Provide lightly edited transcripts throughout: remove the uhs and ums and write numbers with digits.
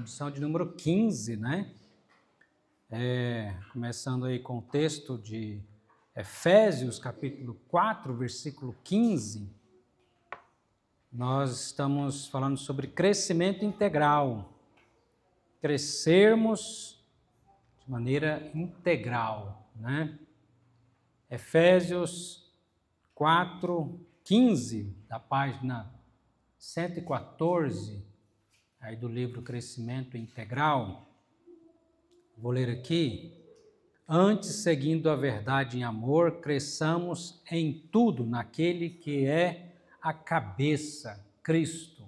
lição de número 15, né? Começando aí com o texto de Efésios, capítulo 4, versículo 15. Nós estamos falando sobre crescimento integral. Crescermos de maneira integral, né? Efésios 4, 15, da página 114, aí do livro Crescimento Integral. Vou ler aqui. Antes, seguindo a verdade em amor, cresçamos em tudo naquele que é a cabeça, Cristo.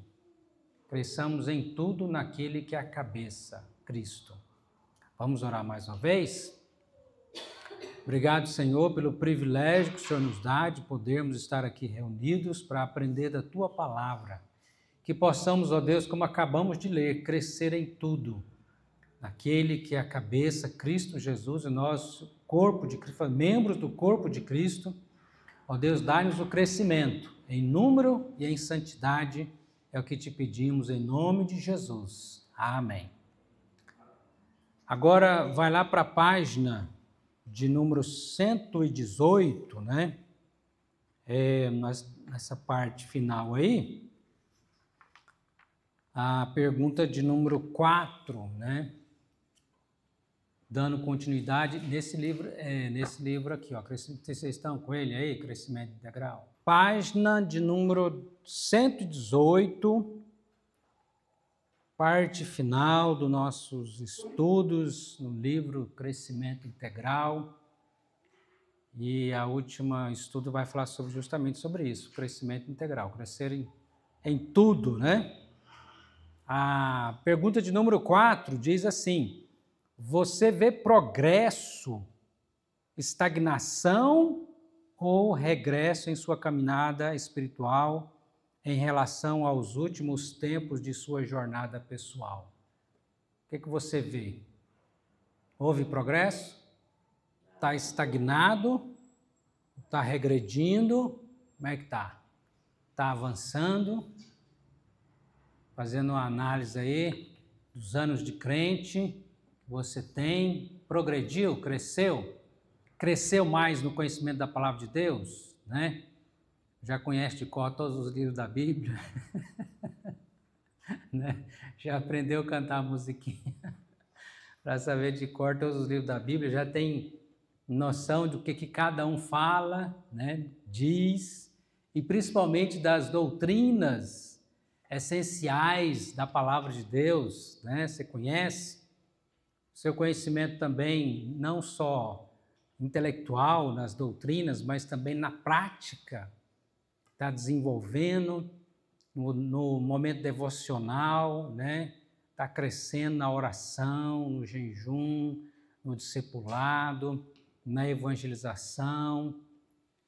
Cresçamos em tudo naquele que é a cabeça, Cristo. Vamos orar mais uma vez? Obrigado, Senhor, pelo privilégio que o Senhor nos dá de podermos estar aqui reunidos para aprender da Tua palavra. Que possamos, ó Deus, como acabamos de ler, crescer em tudo. Naquele que é a cabeça, Cristo Jesus, e nós, corpo de Cristo, membros do corpo de Cristo. Ó Deus, dá-nos o crescimento em número e em santidade. É o que te pedimos em nome de Jesus. Amém. Agora, vai lá para a página de número 118, né? Nessa parte final aí, a pergunta de número 4, né? Dando continuidade nesse livro aqui, ó. Vocês estão com ele aí, Crescimento Integral? Página de número 118, parte final dos nossos estudos no livro Crescimento Integral. E a última estudo vai falar justamente sobre isso, crescimento integral, crescer em tudo, né? A pergunta de número 4 diz assim: você vê progresso, estagnação ou regresso em sua caminhada espiritual em relação aos últimos tempos de sua jornada pessoal? O que você vê? Houve progresso? Está estagnado? Está regredindo? Como é que está? Está avançando? Fazendo uma análise aí dos anos de crente que você tem, progrediu, cresceu mais no conhecimento da palavra de Deus, né? Já conhece de cor todos os livros da Bíblia, né? Já aprendeu a cantar a musiquinha para saber de cor todos os livros da Bíblia, já tem noção do que cada um fala, né? Diz, e principalmente das doutrinas essenciais da palavra de Deus, né? Você conhece? Seu conhecimento também, não só intelectual nas doutrinas, mas também na prática, está desenvolvendo no momento devocional, né? Está crescendo na oração, no jejum, no discipulado, na evangelização.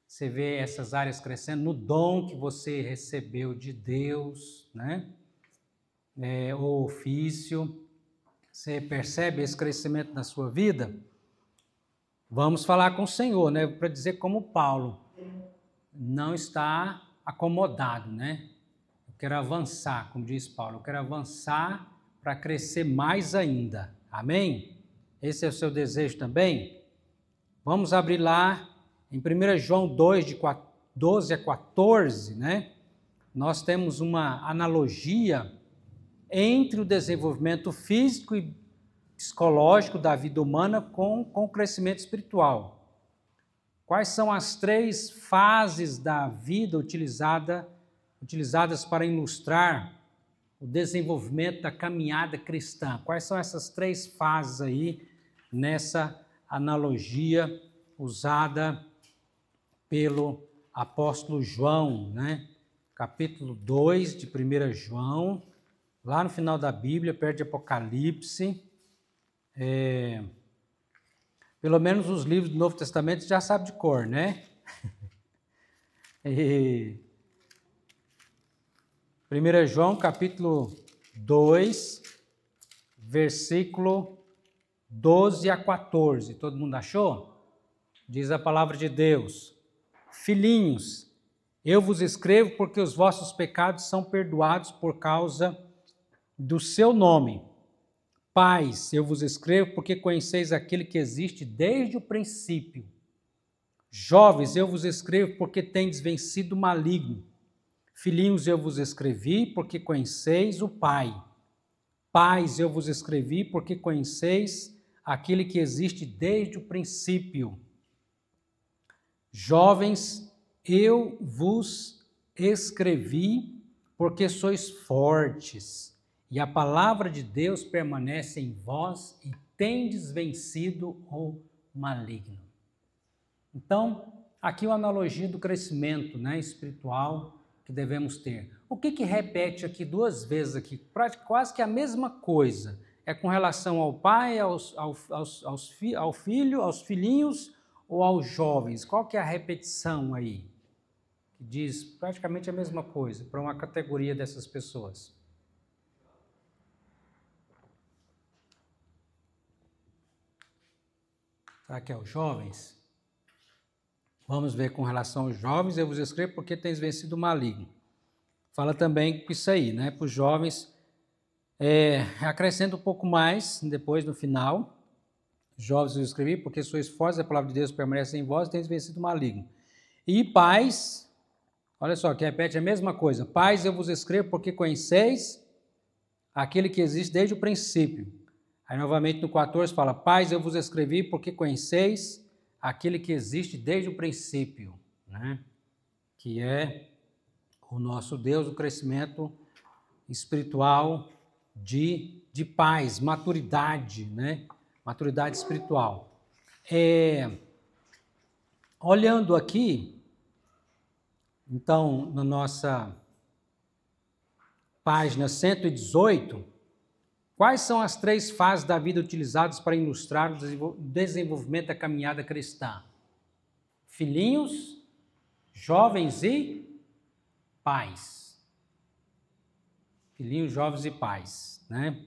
Você vê essas áreas crescendo no dom que você recebeu de Deus, né? O ofício. Você percebe esse crescimento na sua vida? Vamos falar com o Senhor, né? Para dizer como Paulo não está acomodado, né? Eu quero avançar, como diz Paulo, eu quero avançar para crescer mais ainda. Amém? Esse é o seu desejo também? Vamos abrir lá em 1 João 2, de 12 a 14, né? Nós temos uma analogia entre o desenvolvimento físico e psicológico da vida humana com o crescimento espiritual. Quais são as 3 fases da vida utilizadas para ilustrar o desenvolvimento da caminhada cristã? Quais são essas 3 fases aí nessa analogia usada pelo apóstolo João, né? Capítulo 2 de 1 João, lá no final da Bíblia, perto de Apocalipse. Pelo menos os livros do Novo Testamento já sabe de cor, né? 1 João, capítulo 2, versículo 12 a 14. Todo mundo achou? Diz a palavra de Deus: filhinhos, eu vos escrevo porque os vossos pecados são perdoados por causa do seu nome. Pais, eu vos escrevo porque conheceis aquele que existe desde o princípio. Jovens, eu vos escrevo porque tendes vencido o maligno. Filhinhos, eu vos escrevi porque conheceis o Pai. Pais, eu vos escrevi porque conheceis aquele que existe desde o princípio. Jovens, eu vos escrevi porque sois fortes, e a palavra de Deus permanece em vós e tendes vencido o maligno. Então, aqui uma analogia do crescimento, né, espiritual que devemos ter. O que repete aqui duas vezes aqui? Quase que a mesma coisa. É com relação ao pai, ao filho, aos filhinhos ou aos jovens? Qual que é a repetição aí? Que diz praticamente a mesma coisa para uma categoria dessas pessoas. Será que é os jovens? Vamos ver com relação aos jovens, eu vos escrevo porque tens vencido o maligno. Fala também com isso aí, né? Para os jovens, acrescenta um pouco mais, depois no final. Jovens eu escrevi porque sois fortes, a palavra de Deus permanece em vós e tens vencido o maligno. E pais, olha só, que repete a mesma coisa. Pais, eu vos escrevo porque conheceis aquele que existe desde o princípio. Aí novamente no 14 fala, pais, eu vos escrevi porque conheceis aquele que existe desde o princípio, né? Que é o nosso Deus, o crescimento espiritual de paz, maturidade, né? Maturidade espiritual. Olhando aqui, então, na nossa página 118, quais são as 3 fases da vida utilizadas para ilustrar o desenvolvimento da caminhada cristã? Filhinhos, jovens e pais. Filhinhos, jovens e pais, né?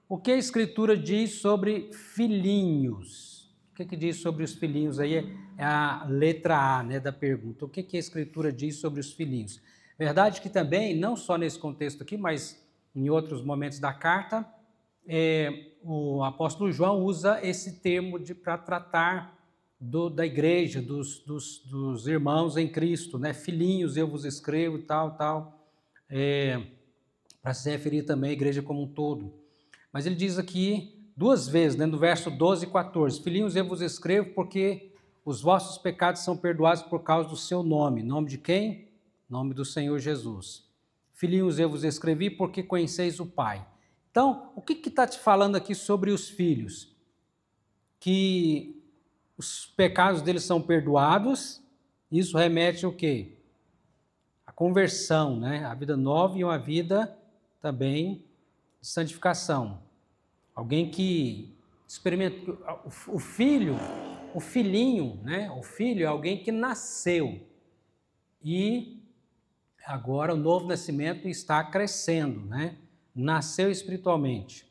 O que a Escritura diz sobre filhinhos? O que diz sobre os filhinhos aí? É a letra A, né, da pergunta. O que a Escritura diz sobre os filhinhos? Verdade que também, não só nesse contexto aqui, mas em outros momentos da carta, o apóstolo João usa esse termo para tratar da igreja, dos irmãos em Cristo, né? Filhinhos, eu vos escrevo, tal, para se referir também à igreja como um todo. Mas ele diz aqui 2 vezes, né, no verso 12 e 14, filhinhos, eu vos escrevo porque os vossos pecados são perdoados por causa do seu nome. Nome de quem? Nome do Senhor Jesus. Filhinhos, eu vos escrevi porque conheceis o Pai. Então, o que está te falando aqui sobre os filhos? Que os pecados deles são perdoados, isso remete ao quê? A conversão, né? A vida nova e uma vida também de santificação. Alguém que experimenta, o filhinho, né? O filho é alguém que nasceu e agora o novo nascimento está crescendo, né? Nasceu espiritualmente.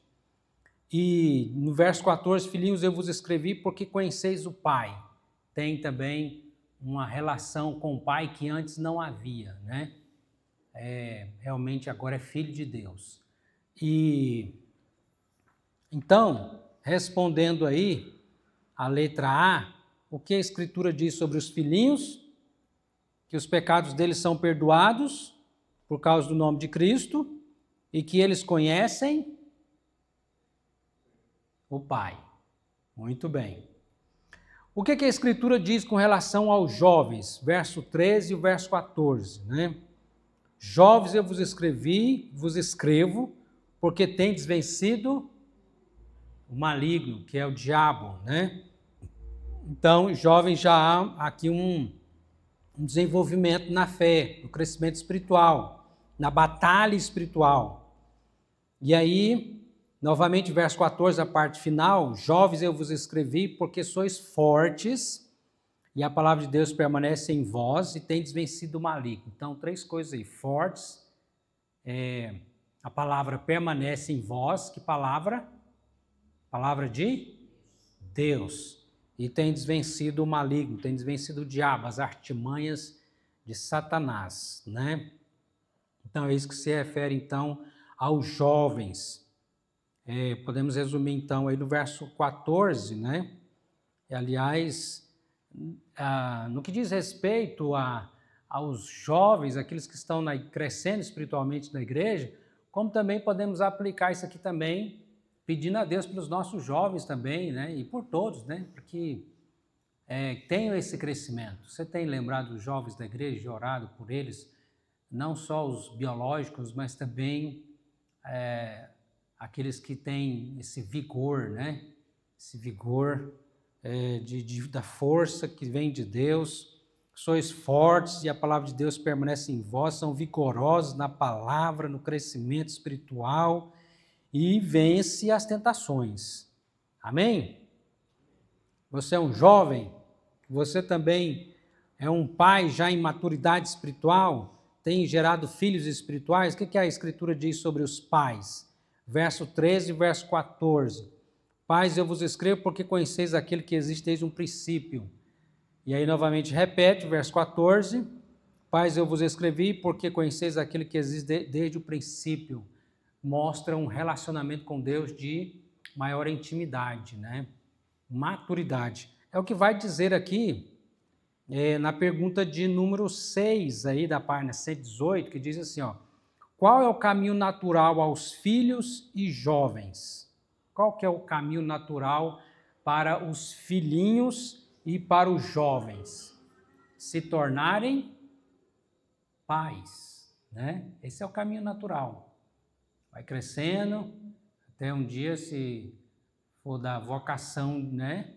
E no verso 14, filhinhos, eu vos escrevi porque conheceis o Pai. Tem também uma relação com o Pai que antes não havia, né? Realmente agora é filho de Deus. E então, respondendo aí a letra A, o que a Escritura diz sobre os filhinhos? Que os pecados deles são perdoados por causa do nome de Cristo e que eles conhecem o Pai. Muito bem. O que a Escritura diz com relação aos jovens? Verso 13 e o verso 14, né? Jovens, eu vos escrevo, porque tendes vencido o maligno, que é o diabo, né? Então, jovens, já há aqui um desenvolvimento na fé, no crescimento espiritual, na batalha espiritual. E aí, novamente, verso 14, a parte final, jovens, eu vos escrevi porque sois fortes e a palavra de Deus permanece em vós e tendes vencido o maligno. Então, 3 coisas aí, fortes, a palavra permanece em vós, que palavra? Palavra de Deus. E tendes vencido o maligno, tendes vencido o diabo, as artimanhas de Satanás, né? Então, é isso que se refere, então, aos jovens. Podemos resumir então aí no verso 14, né? Aliás, no que diz respeito aos jovens, aqueles que estão crescendo espiritualmente na igreja, como também podemos aplicar isso aqui também, pedindo a Deus pelos nossos jovens também, né? E por todos, né? Porque tenham esse crescimento. Você tem lembrado os jovens da igreja e orado por eles, não só os biológicos, mas também aqueles que têm esse vigor, né? Esse vigor da força que vem de Deus. Sois fortes e a palavra de Deus permanece em vós, são vigorosos na palavra, no crescimento espiritual e vence as tentações. Amém? Você é um jovem, você também é um pai já em maturidade espiritual, tem gerado filhos espirituais. O que a Escritura diz sobre os pais? Verso 13 e verso 14. Pais, eu vos escrevo porque conheceis aquele que existe desde um princípio. E aí novamente repete, verso 14. Pais, eu vos escrevi porque conheceis aquele que existe desde o princípio. Mostra um relacionamento com Deus de maior intimidade, né? Maturidade. É o que vai dizer aqui na pergunta de número 6 aí da página 118, que diz assim, ó: qual é o caminho natural aos filhos e jovens? Qual que é o caminho natural para os filhinhos e para os jovens? Se tornarem pais, né? Esse é o caminho natural. Vai crescendo, até um dia, se for da vocação, né?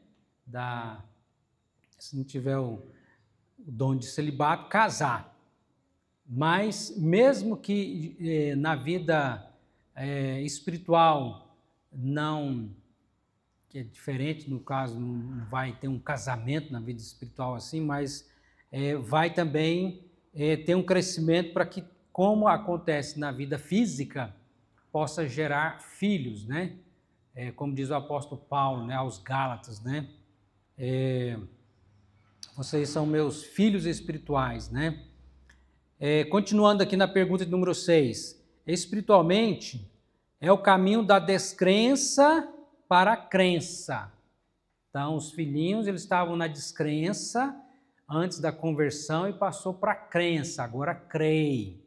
Se não tiver o dom de celibato, casar. Mas mesmo que na vida espiritual não, que é diferente, no caso, não vai ter um casamento na vida espiritual assim, mas vai também ter um crescimento para que, como acontece na vida física, possa gerar filhos, né? Como diz o apóstolo Paulo, né, aos Gálatas, né? Vocês são meus filhos espirituais, né? Continuando aqui na pergunta de número 6. Espiritualmente, é o caminho da descrença para a crença. Então, os filhinhos, eles estavam na descrença antes da conversão e passou para a crença, agora crê.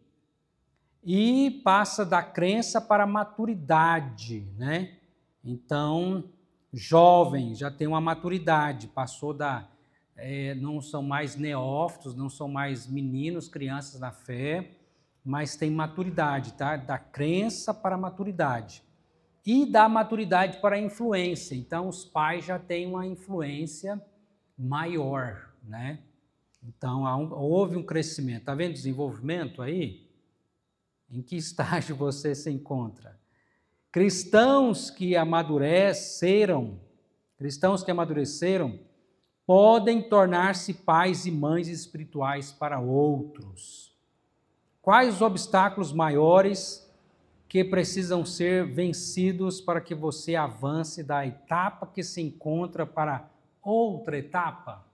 E passa da crença para a maturidade, né? Então, jovem, já tem uma maturidade, passou não são mais neófitos, não são mais meninos, crianças na fé, mas tem maturidade, tá? Da crença para a maturidade. E da maturidade para a influência. Então, os pais já têm uma influência maior, né? Então, houve um crescimento. Está vendo o desenvolvimento aí? Em que estágio você se encontra? Cristãos que amadureceram podem tornar-se pais e mães espirituais para outros. Quais os obstáculos maiores que precisam ser vencidos para que você avance da etapa que se encontra para outra etapa?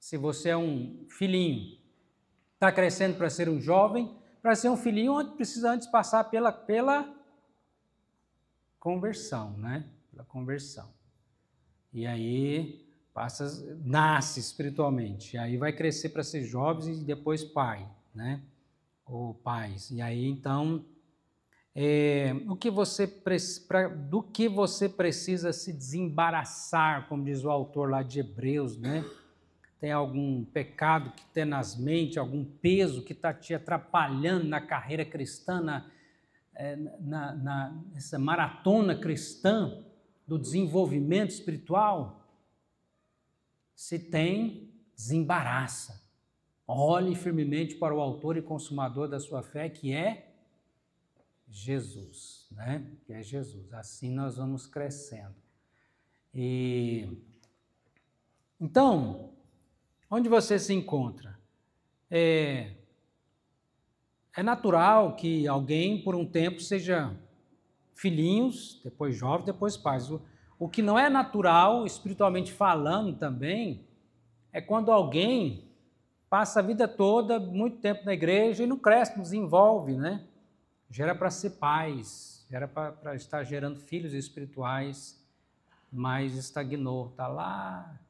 Se você é um filhinho, está crescendo para ser um jovem, para ser um filhinho, onde precisa antes passar pela conversão, né? Pela conversão. E aí nasce espiritualmente, e aí vai crescer para ser jovens e depois pai, né? Ou pais. E aí, então, do que você precisa se desembaraçar, como diz o autor lá de Hebreus, né? Tem algum pecado que tenazmente, algum peso que está te atrapalhando na carreira cristã, nessa maratona cristã do desenvolvimento espiritual? Se tem, desembaraça. Olhe firmemente para o autor e consumador da sua fé, que é Jesus, né? Que é Jesus. Assim nós vamos crescendo. Então, onde você se encontra? É natural que alguém, por um tempo, seja filhinhos, depois jovens, depois pais. O que não é natural, espiritualmente falando também, é quando alguém passa a vida toda, muito tempo na igreja e não cresce, não desenvolve, né? Já era para ser pais, Era para estar gerando filhos espirituais, mas estagnou, está lá,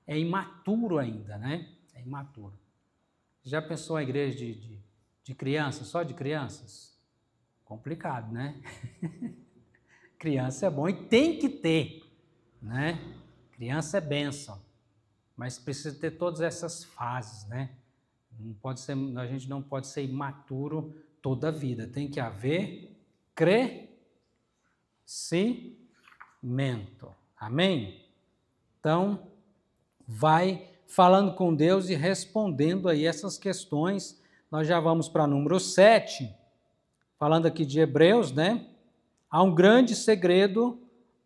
é imaturo ainda, né? É imaturo. Já pensou a igreja de crianças, só de crianças? Complicado, né? Criança é bom e tem que ter, né? Criança é bênção, mas precisa ter todas essas fases, né? Não pode ser, a gente não pode ser imaturo toda a vida. Tem que haver crescimento. Amém? Então, vai falando com Deus e respondendo aí essas questões. Nós já vamos para número 7, falando aqui de Hebreus, né? Há um grande segredo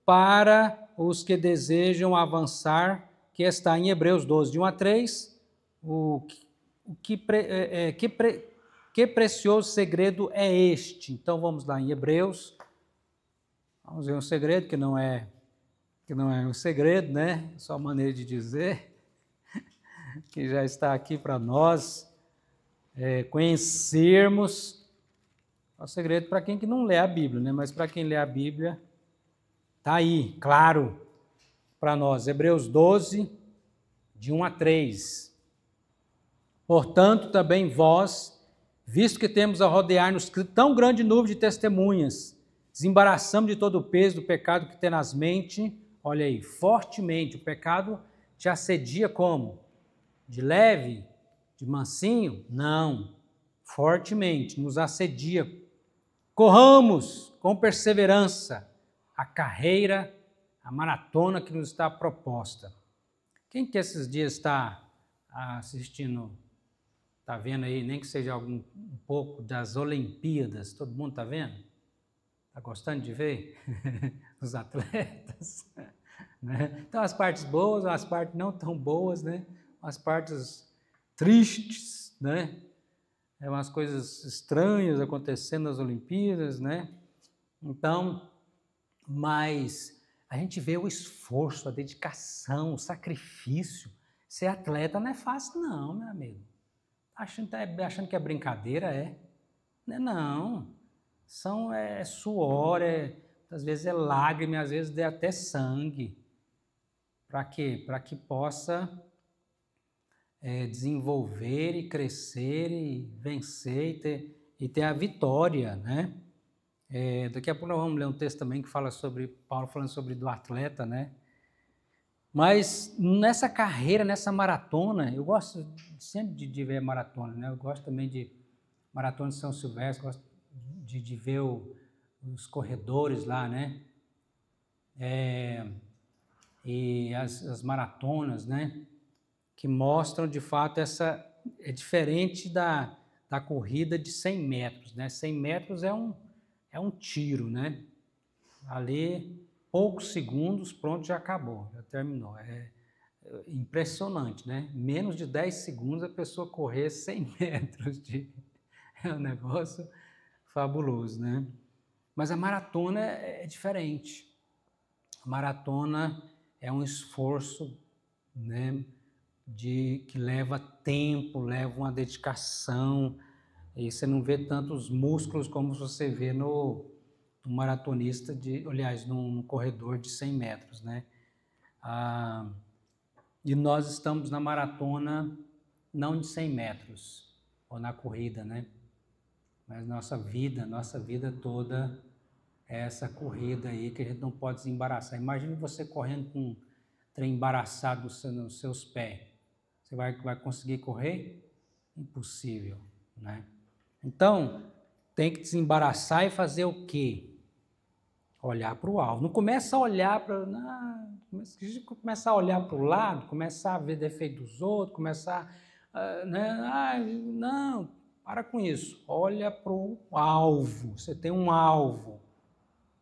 para os que desejam avançar, que está em Hebreus 12, de 1 a 3, que precioso segredo é este? Então vamos lá em Hebreus, vamos ver um segredo que não é um segredo, né? Só maneira de dizer, que já está aqui para nós conhecermos. É um segredo para quem que não lê a Bíblia, né? Mas para quem lê a Bíblia, está aí, claro, para nós. Hebreus 12, de 1 a 3. Portanto, também vós, visto que temos a rodear-nos tão grande nuvem de testemunhas, desembaraçamos de todo o peso do pecado que tenazmente, olha aí, fortemente, o pecado te assedia como? De leve? De mansinho? Não, fortemente, nos assedia. Corramos com perseverança a carreira, a maratona que nos está proposta. Quem que esses dias está assistindo, está vendo aí, nem que seja um pouco das Olimpíadas, todo mundo está vendo? Está gostando de ver os atletas? Né? Então, as partes boas, as partes não tão boas, né? As partes tristes, né? Umas coisas estranhas acontecendo nas Olimpíadas, né? Então, mas a gente vê o esforço, a dedicação, o sacrifício. Ser atleta não é fácil não, meu amigo. Achando que é brincadeira, é? Não. É suor, às vezes é lágrima, às vezes é até sangue. Para quê? Para que possa desenvolver e crescer e vencer e ter a vitória, né? Daqui a pouco nós vamos ler um texto também que fala sobre Paulo falando sobre do atleta, né? Mas nessa carreira, nessa maratona, eu gosto sempre de ver maratona, né? Eu gosto também de maratona de São Silvestre, gosto de ver os corredores lá, né? E as maratonas, né? Que mostram de fato é diferente da corrida de 100 metros, né? 100 metros é um tiro, né? Ali, poucos segundos, pronto, já acabou, já terminou. É impressionante, né? Menos de 10 segundos a pessoa correr 100 metros. É um negócio fabuloso, né? Mas a maratona é diferente. A maratona é um esforço, né? Que leva tempo, leva uma dedicação, e você não vê tantos músculos como você vê no maratonista, num corredor de 100 metros, né? E nós estamos na maratona não de 100 metros, ou na corrida, né? Mas nossa vida toda é essa corrida aí que a gente não pode desembaraçar. Imagine você correndo com um trem embaraçado nos seus pés. Você vai conseguir correr? Impossível, né? Então, tem que desembaraçar e fazer o quê? Olhar para o alvo. Não começa a olhar para... Começar a olhar para o lado, começar a ver defeito dos outros, começar... não, para com isso. Olha para o alvo. Você tem um alvo.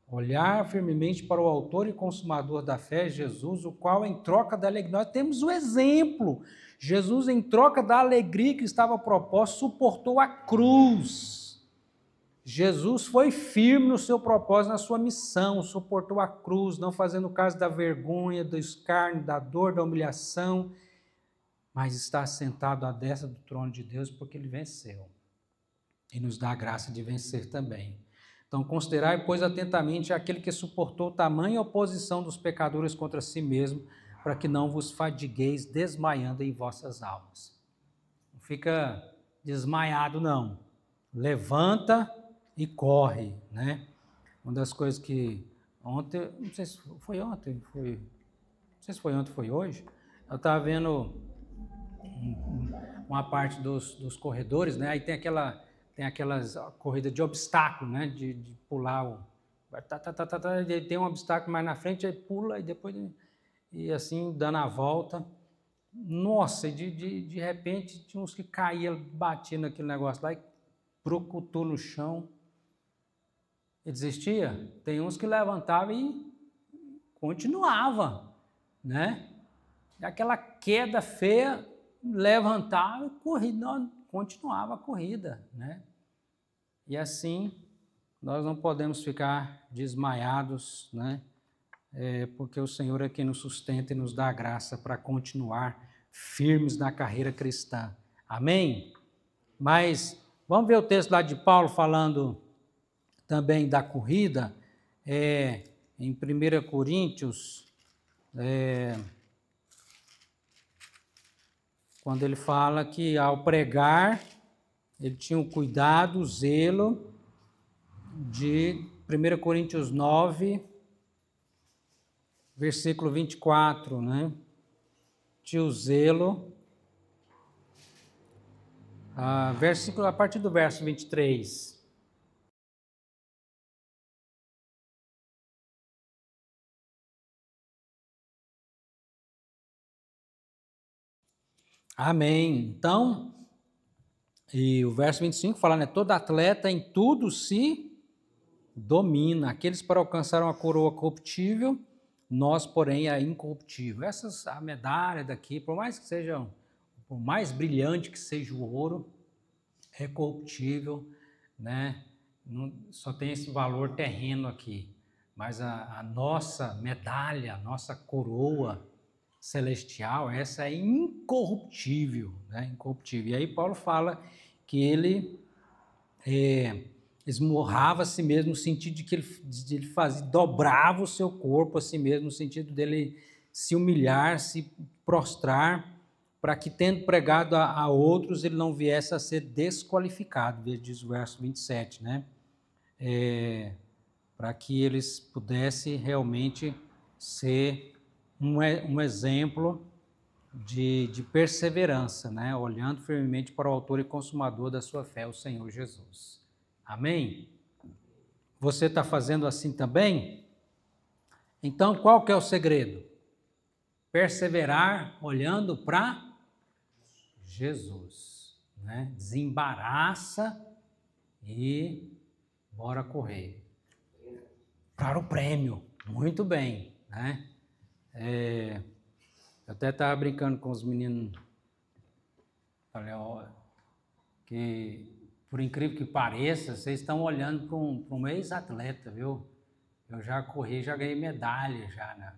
Olhar firmemente para o autor e consumador da fé, Jesus, o qual em troca da alegria... Nós temos o exemplo. Jesus, em troca da alegria que estava proposta, suportou a cruz. Jesus foi firme no seu propósito, na sua missão, suportou a cruz, não fazendo caso da vergonha, do escárnio, da dor, da humilhação, mas está sentado à destra do trono de Deus porque ele venceu. E nos dá a graça de vencer também. Então, considerai, pois, atentamente aquele que suportou tamanha oposição dos pecadores contra si mesmo, para que não vos fadigueis desmaiando em vossas almas. Não fica desmaiado, não. Levanta e corre, né? Uma das coisas que ontem, não sei se foi ontem, não sei se foi ontem, foi hoje, eu estava vendo uma parte dos corredores, né? Aí tem aquelas corridas de obstáculo, né? De pular tem um obstáculo mais na frente, aí pula e depois e assim dando a volta. Nossa, de repente tinha uns que caíam, batiam naquele negócio lá e procutou no chão e desistia. Tem uns que levantavam e continuava, né? Aquela queda feia, levantava e continuava a corrida, né? E assim, nós não podemos ficar desmaiados, né? Porque o Senhor é quem nos sustenta e nos dá a graça para continuar firmes na carreira cristã. Amém? Mas vamos ver o texto lá de Paulo falando também da corrida, em 1 Coríntios, quando ele fala que ao pregar, ele tinha o cuidado, o zelo de 1 Coríntios 9, versículo 24, né? Tinha o zelo, a partir do verso 23. Amém. Então, e o verso 25 fala, né? Todo atleta em tudo se domina. Aqueles para alcançar uma coroa corruptível, nós, porém, a incorruptível. A medalha daqui, por mais brilhante que seja o ouro, é corruptível, né? Só tem esse valor terreno aqui. Mas a nossa medalha, a nossa coroa celestial, essa é incorruptível, né? Incorruptível. E aí Paulo fala que ele esmurrava a si mesmo, no sentido de que ele dobrava o seu corpo a si mesmo, no sentido dele se humilhar, se prostrar, para que, tendo pregado a outros, ele não viesse a ser desqualificado, diz o verso 27, né? Para que eles pudessem realmente ser um exemplo de perseverança, né? Olhando firmemente para o autor e consumador da sua fé, o Senhor Jesus. Amém? Você está fazendo assim também? Então, qual que é o segredo? Perseverar olhando para Jesus, né? Desembaraça e bora correr para o prêmio. Muito bem, né? Eu até estava brincando com os meninos, falei, que por incrível que pareça, vocês estão olhando para um ex-atleta, viu? Eu já corri, já ganhei medalha, já, né?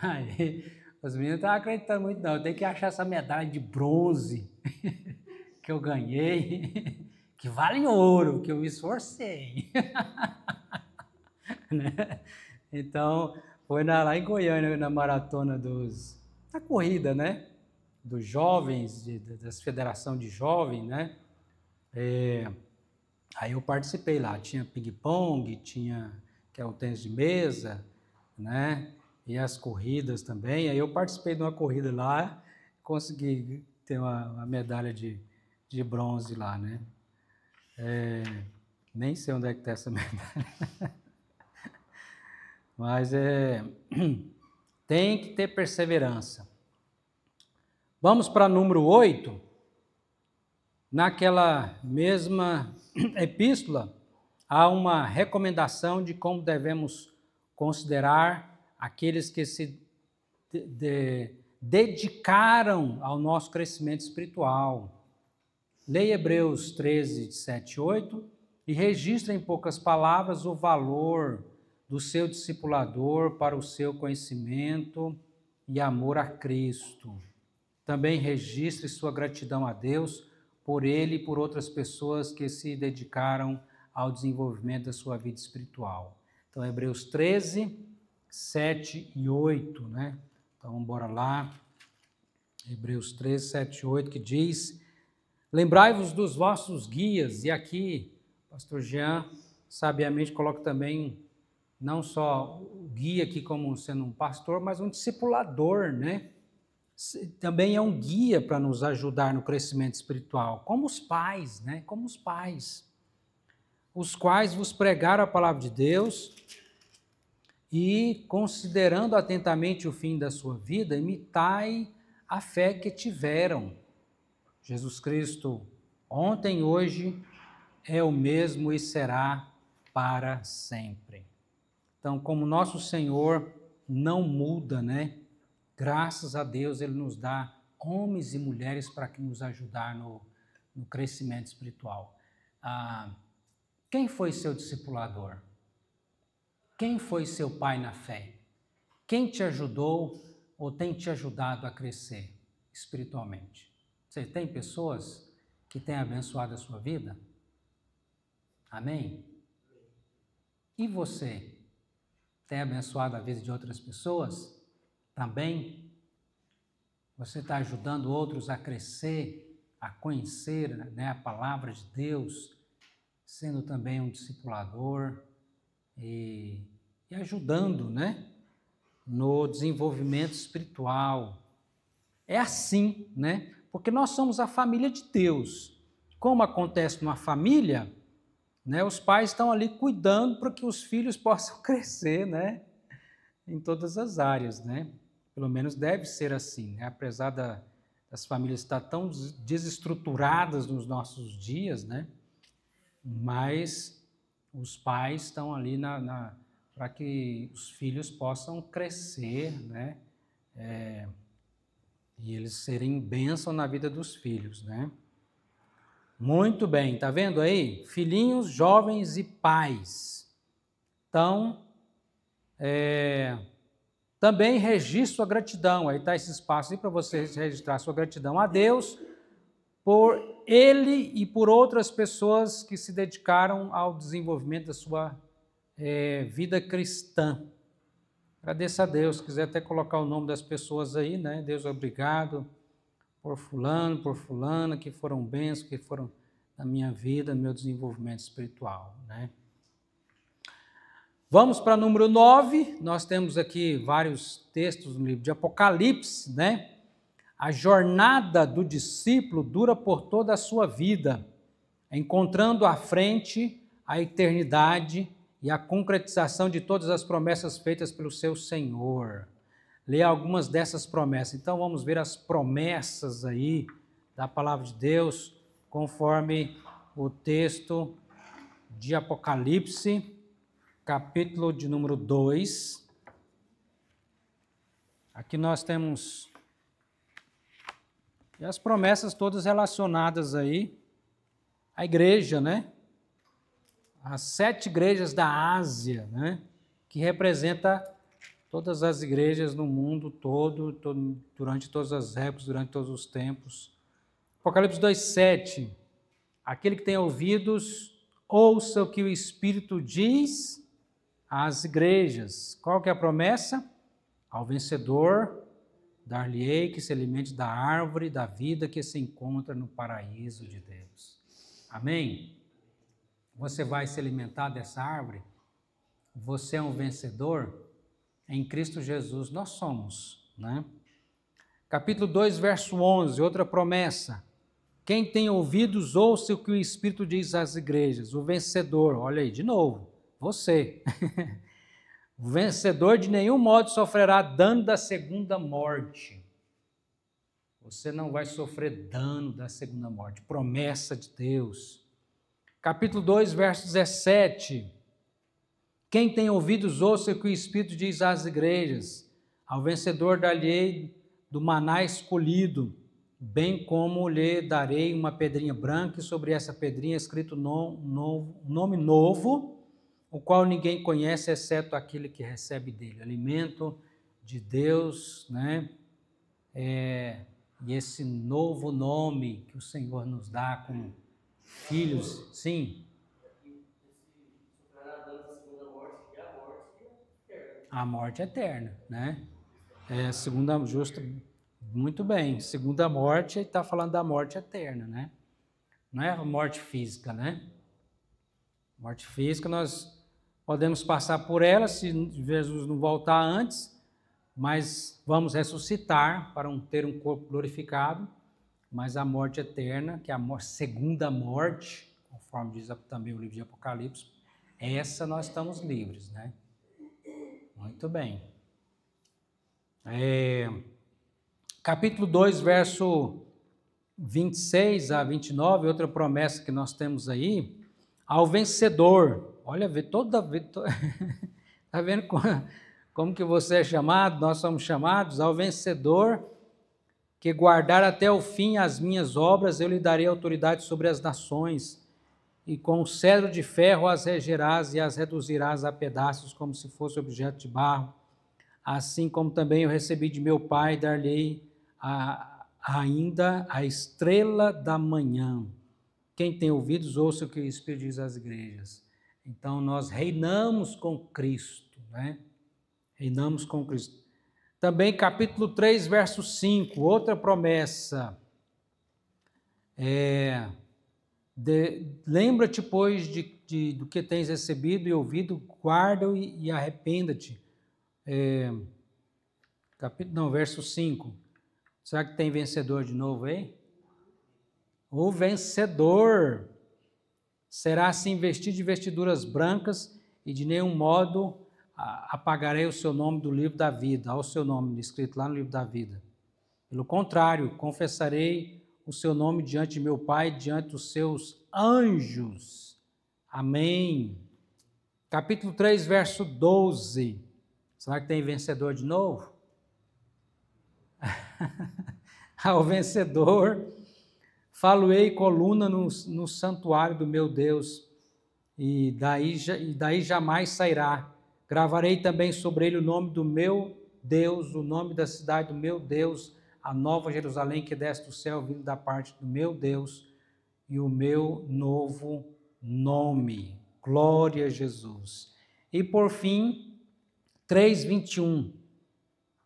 Aí, os meninos não estavam acreditando muito, não. Eu tenho que achar essa medalha de bronze que eu ganhei, que vale ouro, que eu me esforcei. Né? Então, foi lá em Goiânia, na maratona da corrida, né? Dos jovens, das federação de jovens, né? Aí eu participei lá, tinha ping-pong, tinha, que é o tênis de mesa, né? E as corridas também. Aí eu participei de uma corrida lá, consegui ter uma medalha de bronze lá, né? Nem sei onde é que está essa medalha. Mas tem que ter perseverança. Vamos para número 8. Naquela mesma epístola, há uma recomendação de como devemos considerar aqueles que se dedicaram ao nosso crescimento espiritual. Leia Hebreus 13, 7 e 8 e registra em poucas palavras o valor do seu discipulador para o seu conhecimento e amor a Cristo. Também registre sua gratidão a Deus por ele e por outras pessoas que se dedicaram ao desenvolvimento da sua vida espiritual. Então, Hebreus 13, 7 e 8, né? Então, bora lá. Hebreus 13, 7 e 8, que diz: lembrai-vos dos vossos guias, e aqui, pastor Jean, sabiamente coloca também, não só o guia aqui como sendo um pastor, mas um discipulador, né? Também é um guia para nos ajudar no crescimento espiritual, como os pais, né? Como os pais, os quais vos pregaram a palavra de Deus e, considerando atentamente o fim da sua vida, imitai a fé que tiveram. Jesus Cristo, ontem, hoje, é o mesmo e será para sempre. Então, como nosso Senhor não muda, né? Graças a Deus, Ele nos dá homens e mulheres para nos ajudar no crescimento espiritual. Quem foi seu discipulador? Quem foi seu pai na fé? Quem te ajudou ou tem te ajudado a crescer espiritualmente? Você tem pessoas que têm abençoado a sua vida? Amém? E você? Tem abençoado a vida de outras pessoas? Também? Você está ajudando outros a crescer, a conhecer, né, a palavra de Deus, sendo também um discipulador e ajudando, né, no desenvolvimento espiritual. É assim, né? Porque nós somos a família de Deus. Como acontece numa família, né, os pais estão ali cuidando para que os filhos possam crescer, né, em todas as áreas, né? Pelo menos deve ser assim, né? Apesar das famílias estar tão desestruturadas nos nossos dias, né? Mas os pais estão ali para que os filhos possam crescer, né? E eles serem bênção na vida dos filhos, né? Muito bem, tá vendo aí? Filhinhos, jovens e pais. Então, também registre sua gratidão. Aí está esse espaço aí para você registrar sua gratidão a Deus por ele e por outras pessoas que se dedicaram ao desenvolvimento da sua vida cristã. Agradeça a Deus. Se quiser até colocar o nome das pessoas aí, né? Deus, obrigado por fulano, por fulana, que foram bênçãos, que foram na minha vida, no meu desenvolvimento espiritual, né? Vamos para número 9, nós temos aqui vários textos no livro de Apocalipse, né? A jornada do discípulo dura por toda a sua vida, encontrando à frente a eternidade e a concretização de todas as promessas feitas pelo seu Senhor. Lê algumas dessas promessas. Então vamos ver as promessas aí da palavra de Deus, conforme o texto de Apocalipse, capítulo de número 2. Aqui nós temos as promessas todas relacionadas aí à igreja, né? As 7 igrejas da Ásia, né? Que representa todas as igrejas no mundo todo, durante todas as épocas, durante todos os tempos. Apocalipse 2:7. Aquele que tem ouvidos, ouça o que o Espírito diz às igrejas. Qual que é a promessa? Ao vencedor, dar-lhe-ei que se alimente da árvore da vida que se encontra no paraíso de Deus. Amém? Você vai se alimentar dessa árvore? Você é um vencedor? Em Cristo Jesus nós somos, né? Capítulo 2, verso 11, outra promessa. Quem tem ouvidos, ouça o que o Espírito diz às igrejas. O vencedor, olha aí, de novo, você. O vencedor de nenhum modo sofrerá dano da segunda morte. Você não vai sofrer dano da segunda morte. Promessa de Deus. Capítulo 2, verso 17. Quem tem ouvidos, ouça o que o Espírito diz às igrejas. Ao vencedor dar-lhe do maná escolhido, bem como lhe darei uma pedrinha branca, e sobre essa pedrinha escrito nome novo, o qual ninguém conhece, exceto aquele que recebe dele. Alimento de Deus, né? E esse novo nome que o Senhor nos dá como filhos, sim. A morte eterna, né? Segunda justa, muito bem. Segunda morte, ele está falando da morte eterna, né? Não é a morte física, né? Morte física, nós podemos passar por ela se Jesus não voltar antes, mas vamos ressuscitar para ter um corpo glorificado. Mas a morte eterna, que é a segunda morte, conforme diz também o livro de Apocalipse, essa nós estamos livres, né? Muito bem. Capítulo 2, verso 26 a 29, outra promessa que nós temos aí, ao vencedor. Olha, toda vez, está vendo como que você é chamado? Nós somos chamados ao vencedor, que guardar até o fim as minhas obras, eu lhe darei autoridade sobre as nações, e com o cedro de ferro as regerás e as reduzirás a pedaços, como se fosse objeto de barro. Assim como também eu recebi de meu Pai, dar-lhe ainda a estrela da manhã. Quem tem ouvidos, ouça o que o Espírito diz às igrejas. Então, nós reinamos com Cristo, né? Reinamos com Cristo. Também, capítulo 3, verso 5, outra promessa. Lembra-te, pois, do que tens recebido e ouvido, guarda-o e arrependa-te. Verso 5. Será que tem vencedor de novo aí? O vencedor será assim vestido de vestiduras brancas e de nenhum modo apagarei o seu nome do livro da vida. Olha o seu nome escrito lá no livro da vida. Pelo contrário, confessarei o seu nome diante de meu Pai, diante dos seus anjos. Amém. Capítulo 3, verso 12. Será que tem vencedor de novo? Ao vencedor, falo-ei coluna no santuário do meu Deus, e daí jamais sairá. Gravarei também sobre ele o nome do meu Deus, o nome da cidade do meu Deus, a nova Jerusalém que desce do céu, vindo da parte do meu Deus, e o meu novo nome. Glória a Jesus. E por fim, 3:21.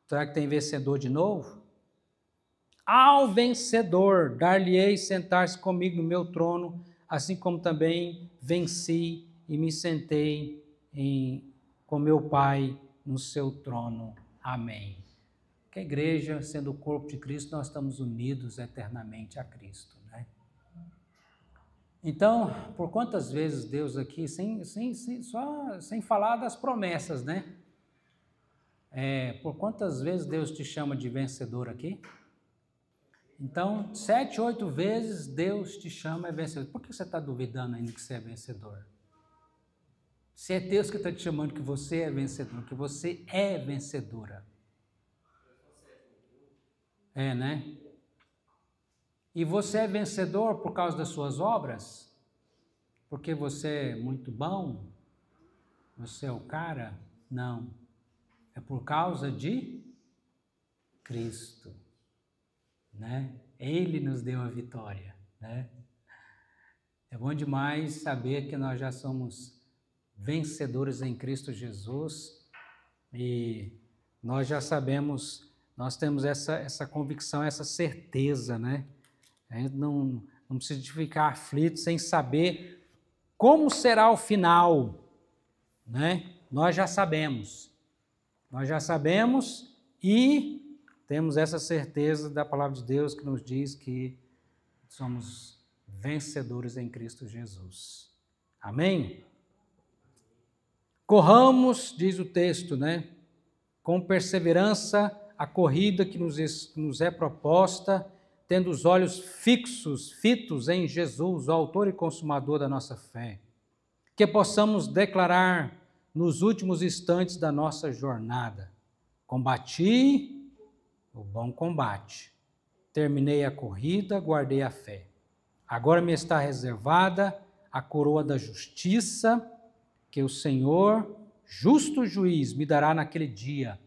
Será que tem vencedor de novo? Ao vencedor, dar-lhe-ei sentar-se comigo no meu trono, assim como também venci e me sentei com meu Pai no seu trono. Amém. Que a igreja, sendo o corpo de Cristo, nós estamos unidos eternamente a Cristo, né? Então, por quantas vezes Deus aqui, sem falar das promessas, né? Por quantas vezes Deus te chama de vencedor aqui? Então, 7, 8 vezes Deus te chama de vencedor. Por que você está duvidando ainda que você é vencedor? Se é Deus que está te chamando que você é vencedor, que você é vencedora. Né? E você é vencedor por causa das suas obras? Porque você é muito bom? Você é o cara? Não. É por causa de Cristo, né? Ele nos deu a vitória, né? É bom demais saber que nós já somos vencedores em Cristo Jesus e nós já sabemos, nós temos essa convicção, essa certeza, né? A gente não precisa de ficar aflito sem saber como será o final, né? Nós já sabemos e temos essa certeza da palavra de Deus que nos diz que somos vencedores em Cristo Jesus. Amém? Corramos, diz o texto, né? Com perseverança a corrida que nos é proposta, tendo os olhos fitos em Jesus, o autor e consumador da nossa fé. Que possamos declarar nos últimos instantes da nossa jornada: combati o bom combate, terminei a corrida, guardei a fé. Agora me está reservada a coroa da justiça, que o Senhor, justo juiz, me dará naquele dia,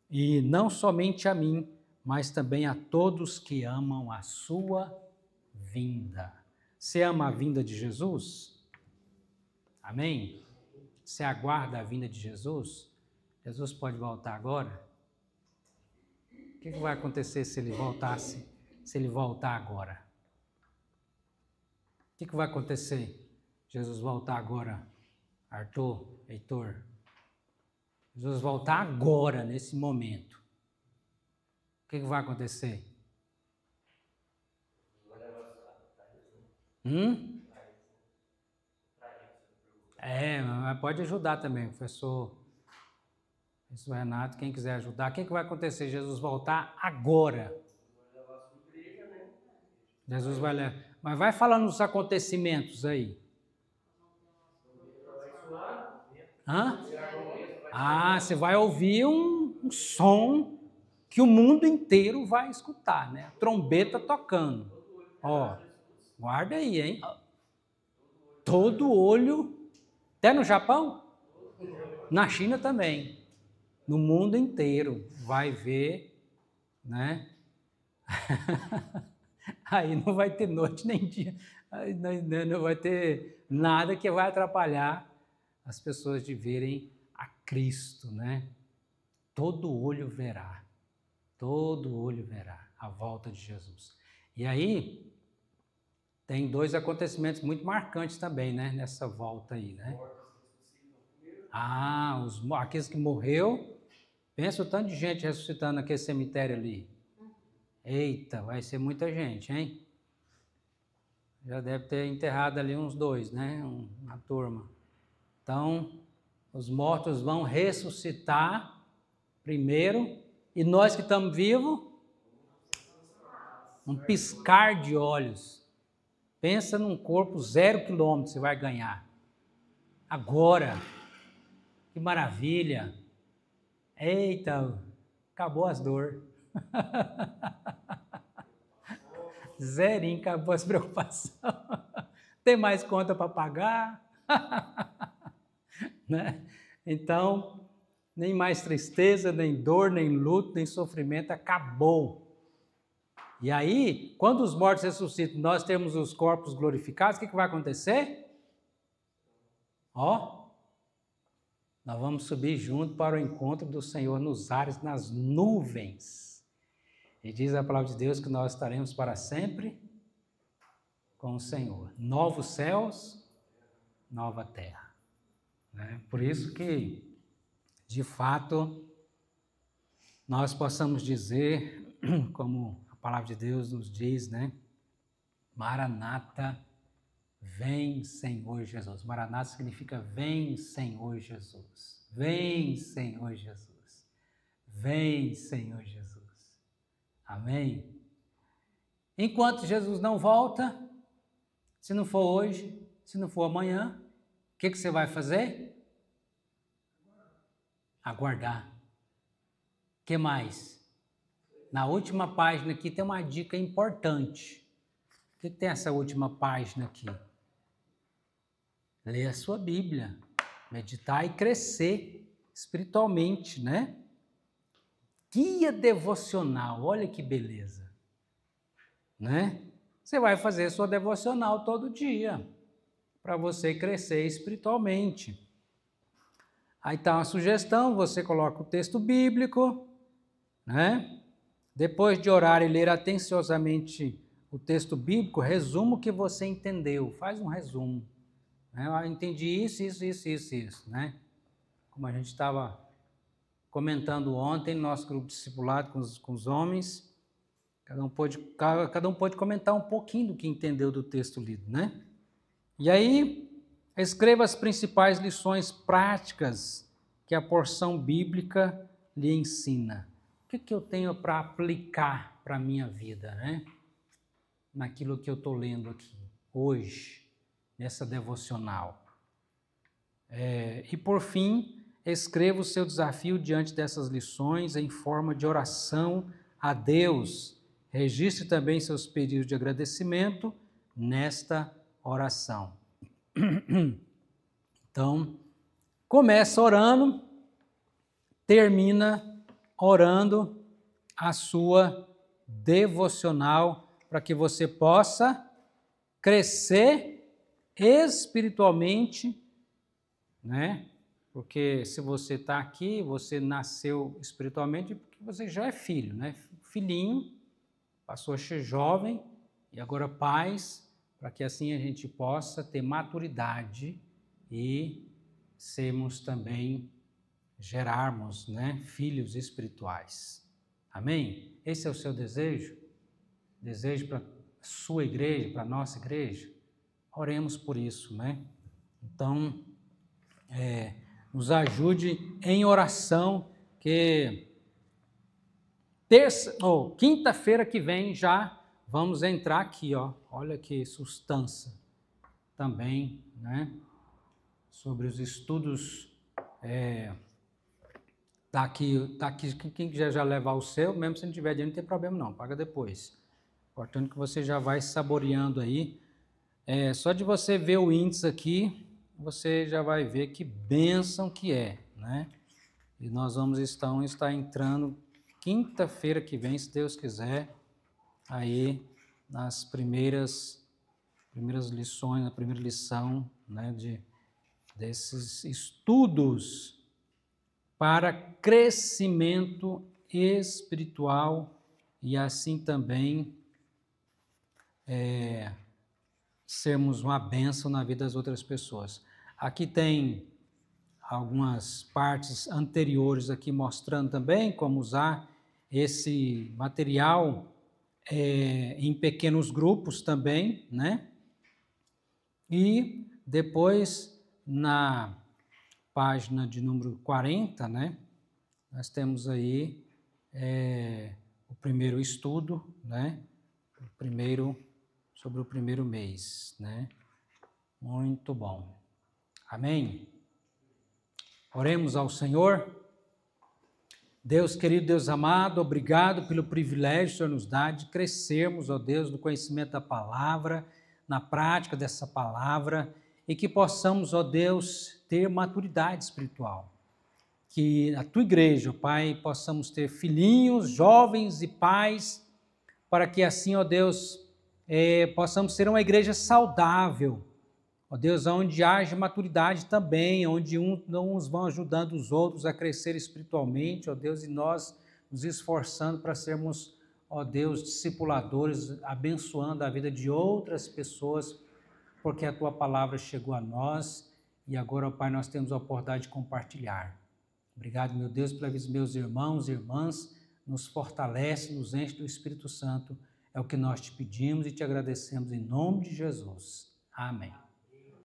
e não somente a mim, mas também a todos que amam a sua vinda. Você ama a vinda de Jesus? Amém? Você aguarda a vinda de Jesus? Jesus pode voltar agora? O que vai acontecer se ele voltar agora? O que vai acontecer? Jesus voltar agora, Arthur, Heitor? Jesus voltar agora, nesse momento. O que vai acontecer? Mas pode ajudar também, professor Renato, quem quiser ajudar. O que vai acontecer? Jesus voltar agora. Jesus vai levar. Mas vai falando os acontecimentos aí. Você vai ouvir um som que o mundo inteiro vai escutar, né? A trombeta tocando. Guarda aí, hein? Todo olho, até no Japão, na China também, no mundo inteiro vai ver, né? Aí não vai ter noite nem dia, aí não vai ter nada que vai atrapalhar as pessoas de verem a Cristo, né? Todo olho verá a volta de Jesus. E aí tem dois acontecimentos muito marcantes também, né? Nessa volta aí, né? Aqueles que morreu, pensa o tanto de gente ressuscitando naquele cemitério ali. Eita, vai ser muita gente, hein? Já deve ter enterrado ali uns 2, né? Uma turma. Então, os mortos vão ressuscitar primeiro, e nós que estamos vivos, um piscar de olhos. Pensa num corpo 0 quilômetro você vai ganhar. Agora, que maravilha. Eita, acabou as dores. Zerinho, acabou as preocupações. Tem mais conta para pagar. Né? Então, nem mais tristeza, nem dor, nem luto, nem sofrimento, acabou. E aí, quando os mortos ressuscitam, nós temos os corpos glorificados, o que vai acontecer? Nós vamos subir junto para o encontro do Senhor nos ares, nas nuvens. E diz a palavra de Deus que nós estaremos para sempre com o Senhor. Novos céus, nova terra. Né? Por isso que, de fato, nós possamos dizer, como a palavra de Deus nos diz, né? Maranata, vem, Senhor Jesus. Maranata significa vem, Senhor Jesus. Vem, Senhor Jesus. Vem, Senhor Jesus. Amém? Enquanto Jesus não volta, se não for hoje, se não for amanhã, o que você vai fazer? Aguardar. O que mais? Na última página aqui tem uma dica importante. O que tem essa última página aqui? Ler a sua Bíblia, meditar e crescer espiritualmente, né? Guia devocional, olha que beleza, né? Você vai fazer sua devocional todo dia, para você crescer espiritualmente. Aí está uma sugestão, você coloca o texto bíblico, né? Depois de orar e ler atenciosamente o texto bíblico, resuma o que você entendeu, faz um resumo. Eu entendi isso, né? Como a gente estava comentando ontem no nosso grupo discipulado com os homens, cada um pode comentar um pouquinho do que entendeu do texto lido, né? E aí, escreva as principais lições práticas que a porção bíblica lhe ensina. O que eu tenho para aplicar para a minha vida, né? Naquilo que eu estou lendo aqui, hoje, nessa devocional. E por fim, escreva o seu desafio diante dessas lições em forma de oração a Deus. Registre também seus pedidos de agradecimento nesta oração. Então, começa orando, termina orando, a sua devocional para que você possa crescer espiritualmente, né? Porque se você está aqui, você nasceu espiritualmente porque você já é filho, né? Filhinho, passou a ser jovem e agora pais, para que assim a gente possa ter maturidade e sermos também, gerarmos, né, filhos espirituais. Amém? Esse é o seu desejo? Desejo para a sua igreja, para a nossa igreja? Oremos por isso, né? Então, nos ajude em oração, que quinta-feira que vem já vamos entrar aqui, ó. Olha que sustância também, né? Sobre os estudos. Tá aqui, quem quiser já levar o seu, mesmo se não tiver dinheiro, não tem problema não, paga depois. Importante que você já vai saboreando aí. Só de você ver o índice aqui, você já vai ver que bênção que é, né? E nós vamos estar entrando quinta-feira que vem, se Deus quiser, aí nas primeiras lições, na primeira lição, né, desses estudos para crescimento espiritual e assim também sermos uma bênção na vida das outras pessoas. Aqui tem algumas partes anteriores aqui mostrando também como usar esse material em pequenos grupos também, né? E depois, na página de número 40, né? Nós temos aí o primeiro estudo, né? Sobre o primeiro mês, né? Muito bom. Amém? Oremos ao Senhor. Deus querido, Deus amado, obrigado pelo privilégio que o Senhor nos dá de crescermos, ó Deus, no conhecimento da palavra, na prática dessa palavra, e que possamos, ó Deus, ter maturidade espiritual. Que a tua igreja, ó Pai, possamos ter filhinhos, jovens e pais, para que assim, ó Deus, possamos ser uma igreja saudável, ó Deus, onde haja maturidade também, onde uns vão ajudando os outros a crescer espiritualmente, ó Deus, e nós nos esforçando para sermos, ó Deus, discipuladores, abençoando a vida de outras pessoas, porque a tua palavra chegou a nós e agora, ó Pai, nós temos a oportunidade de compartilhar. Obrigado, meu Deus, pela vida dos meus irmãos e irmãs, nos fortalece, nos enche do Espírito Santo, é o que nós te pedimos e te agradecemos em nome de Jesus. Amém.